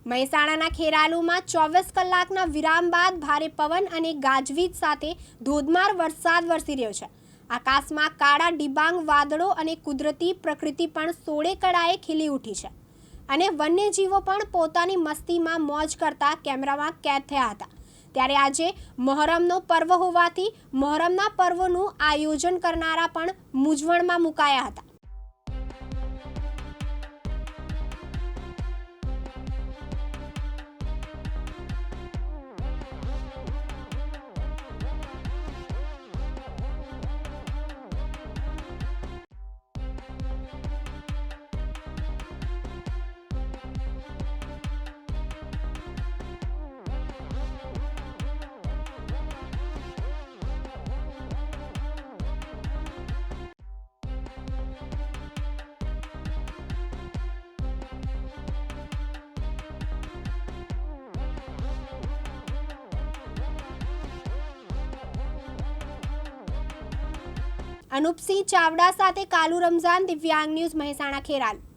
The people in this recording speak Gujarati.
મહેસાણાના ખેરાલુમાં 24 કલાકના વિરામ બાદ ભારે પવન અને ગાજવીજ સાથે ધોધમાર વરસાદ વરસી રહ્યો છે। આકાશમાં કાળા ડિબાંગ વાદળો અને કુદરતી પ્રકૃતિ પણ સોળે કળાએ ખીલી ઉઠી છે અને વન્યજીવો પણ પોતાની મસ્તીમાં મોજ કરતા કેમેરામાં કેદ થયા હતા। ત્યારે આજે મહોરમનો પર્વ હોવાથી મહોરમના પર્વનું આયોજન કરનારા પણ મૂંઝવણમાં મુકાયા હતા। અનુપસિંહ ચાવડા સાથે કાલુ રમઝાન, દિવ્યાંગ ન્યૂઝ, મહેસાણા, ખેરાલુ।